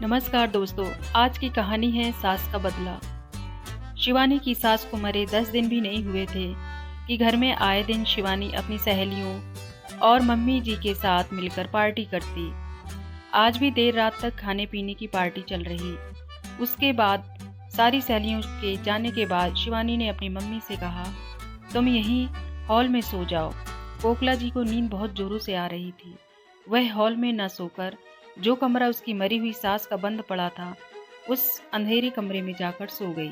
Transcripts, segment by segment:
नमस्कार दोस्तों, आज की कहानी है सास का बदला। शिवानी की सास को मरे 10 दिन भी नहीं हुए थे कि घर में आए दिन शिवानी अपनी सहेलियों और मम्मी जी के साथ मिलकर पार्टी करती। आज भी देर रात तक खाने पीने की पार्टी चल रही। उसके बाद सारी सहेलियों के जाने के बाद शिवानी ने अपनी मम्मी से कहा, तुम यहीं हॉल में सो जाओ। कोकिला जी को नींद बहुत जोरों से आ रही थी। वह हॉल में न सोकर जो कमरा उसकी मरी हुई सास का बंद पड़ा था, उस अंधेरे कमरे में जाकर सो गई।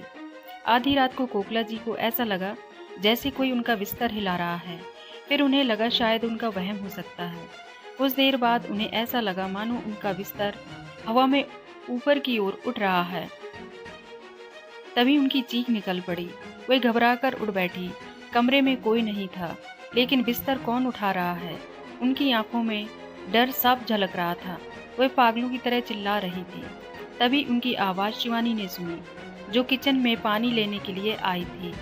आधी रात को कोकिला जी को ऐसा लगा जैसे कोई उनका बिस्तर हिला रहा है। फिर उन्हें लगा शायद उनका वहम हो सकता है। कुछ देर बाद उन्हें ऐसा लगा मानो उनका बिस्तर हवा में ऊपर की ओर उठ रहा है। तभी उनकी चीख निकल पड़ी। वे घबराकर उठ बैठी। कमरे में कोई नहीं था, लेकिन बिस्तर कौन उठा रहा है? उनकी आंखों में डर साफ झलक रहा था। वह पागलों की तरह चिल्ला रही थी। तभी उनकी आवाज़ शिवानी ने सुनी, जो किचन में पानी लेने के लिए आई थी।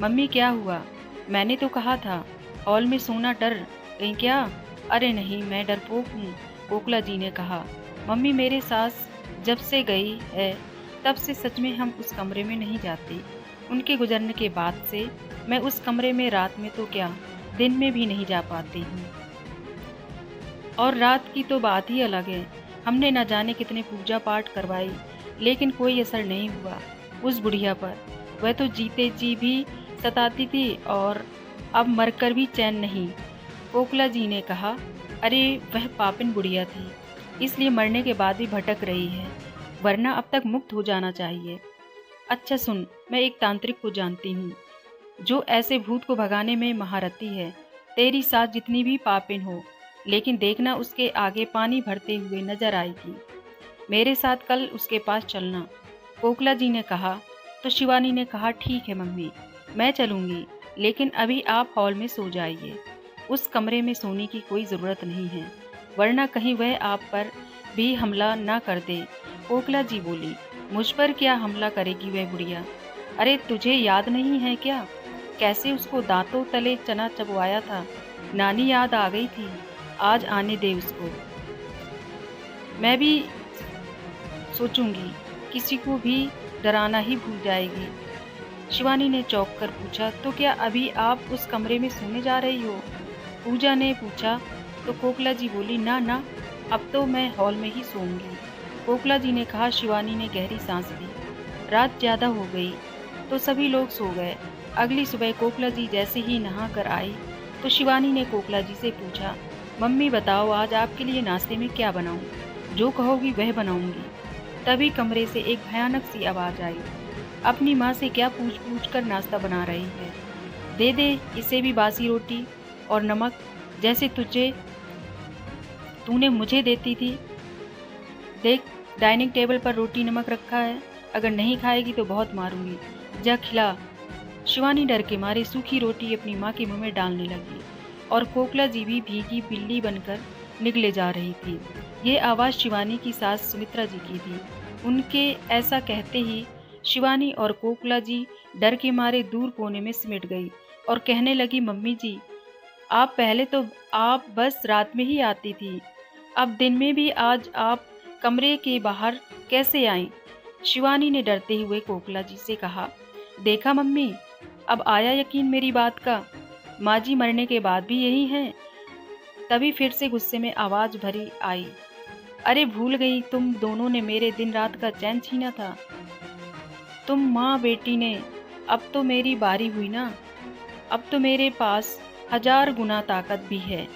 मम्मी, क्या हुआ? मैंने तो कहा था हॉल में सोना, डर गई क्या? अरे नहीं, मैं डरपोक हूँ, कोकिला जी ने कहा। मम्मी, मेरे सास जब से गई है तब से सच में हम उस कमरे में नहीं जाते। उनके गुजरने के बाद से मैं उस कमरे में रात में तो क्या, दिन में भी नहीं जा पाती हूँ। और रात की तो बात ही अलग है। हमने न जाने कितने पूजा पाठ करवाई, लेकिन कोई असर नहीं हुआ उस बुढ़िया पर। वह तो जीते जी भी सताती थी और अब मरकर भी चैन नहीं। कोकिला जी ने कहा, अरे वह पापिन बुढ़िया थी, इसलिए मरने के बाद भी भटक रही है, वरना अब तक मुक्त हो जाना चाहिए। अच्छा सुन, मैं एक तांत्रिक को जानती हूँ जो ऐसे भूत को भगाने में महारथी है। तेरी सास जितनी भी पापिन हो, लेकिन देखना उसके आगे पानी भरते हुए नजर आएगी। मेरे साथ कल उसके पास चलना, कोकिला जी ने कहा। तो शिवानी ने कहा, ठीक है मम्मी, मैं चलूँगी, लेकिन अभी आप हॉल में सो जाइए। उस कमरे में सोने की कोई ज़रूरत नहीं है, वरना कहीं वह आप पर भी हमला ना कर दे। कोकिला जी बोली, मुझ पर क्या हमला करेगी वह बुढ़िया? अरे तुझे याद नहीं है क्या, कैसे उसको दांतों तले चना चबवाया था? नानी याद आ गई थी। आज आने दे उसको। मैं भी सोचूंगी, किसी को भी डराना ही भूल जाएगी। शिवानी ने चौंक कर पूछा, तो क्या अभी आप उस कमरे में सोने जा रही हो? पूजा ने पूछा। तो कोकिला जी बोली, ना ना, अब तो मैं हॉल में ही सोऊंगी। कोकिला जी ने कहा। शिवानी ने गहरी सांस ली। रात ज़्यादा हो गई तो सभी लोग सो गए। अगली सुबह कोकिला जी जैसे ही नहा कर आई तो शिवानी ने कोकिला जी से पूछा, मम्मी बताओ आज आपके लिए नाश्ते में क्या बनाऊं? जो कहोगी वह बनाऊंगी। तभी कमरे से एक भयानक सी आवाज़ आई, अपनी माँ से क्या पूछ कर नाश्ता बना रही है? दे दे इसे भी बासी रोटी और नमक, जैसे तूने मुझे देती थी। देख, डाइनिंग टेबल पर रोटी नमक रखा है, अगर नहीं खाएगी तो बहुत मारूंगी, जा खिला। शिवानी डर के मारे सूखी रोटी अपनी माँ के मुंह में डालने लगी और कोकिला जी भी भीगी बिल्ली बनकर निगले जा रही थी। ये आवाज़ शिवानी की सास सुमित्रा जी की थी। उनके ऐसा कहते ही शिवानी और कोकिला जी डर के मारे दूर कोने में सिमट गई और कहने लगी, मम्मी जी, आप पहले तो आप बस रात में ही आती थी, अब दिन में भी आज आप कमरे के बाहर कैसे आईं? शिवानी ने डरते हुए कोकिला जी से कहा, देखा मम्मी, अब आया यकीन मेरी बात का। माँ जी मरने के बाद भी यही हैं। तभी फिर से गुस्से में आवाज भरी आई, अरे भूल गई, तुम दोनों ने मेरे दिन रात का चैन छीना था। तुम माँ बेटी ने, अब तो मेरी बारी हुई ना। अब तो मेरे पास 1000 गुना ताकत भी है।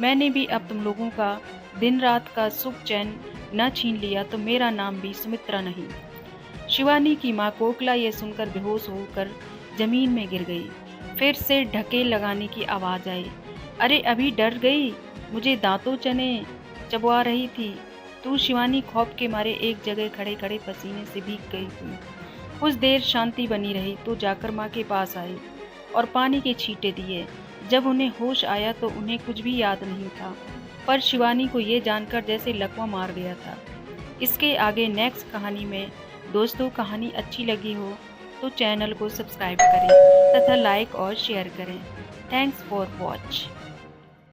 मैंने भी अब तुम लोगों का दिन रात का सुख चैन न छीन लिया तो मेरा नाम भी सुमित्रा नहीं। शिवानी की माँ कोकिला ये सुनकर बेहोश होकर जमीन में गिर गई। फिर से ढकेल लगाने की आवाज़ आई, अरे अभी डर गई, मुझे दांतों चने चबवा रही थी तू। शिवानी खौफ के मारे एक जगह खड़े खड़े पसीने से भीग गई थी। कुछ देर शांति बनी रही तो जाकर माँ के पास आई और पानी के छींटे दिए। जब उन्हें होश आया तो उन्हें कुछ भी याद नहीं था, पर शिवानी को ये जानकर जैसे लकवा मार गया था। इसके आगे नेक्स्ट कहानी में। दोस्तों, कहानी अच्छी लगी हो तो चैनल को सब्सक्राइब करें तथा लाइक और शेयर करें। Thanks for watch.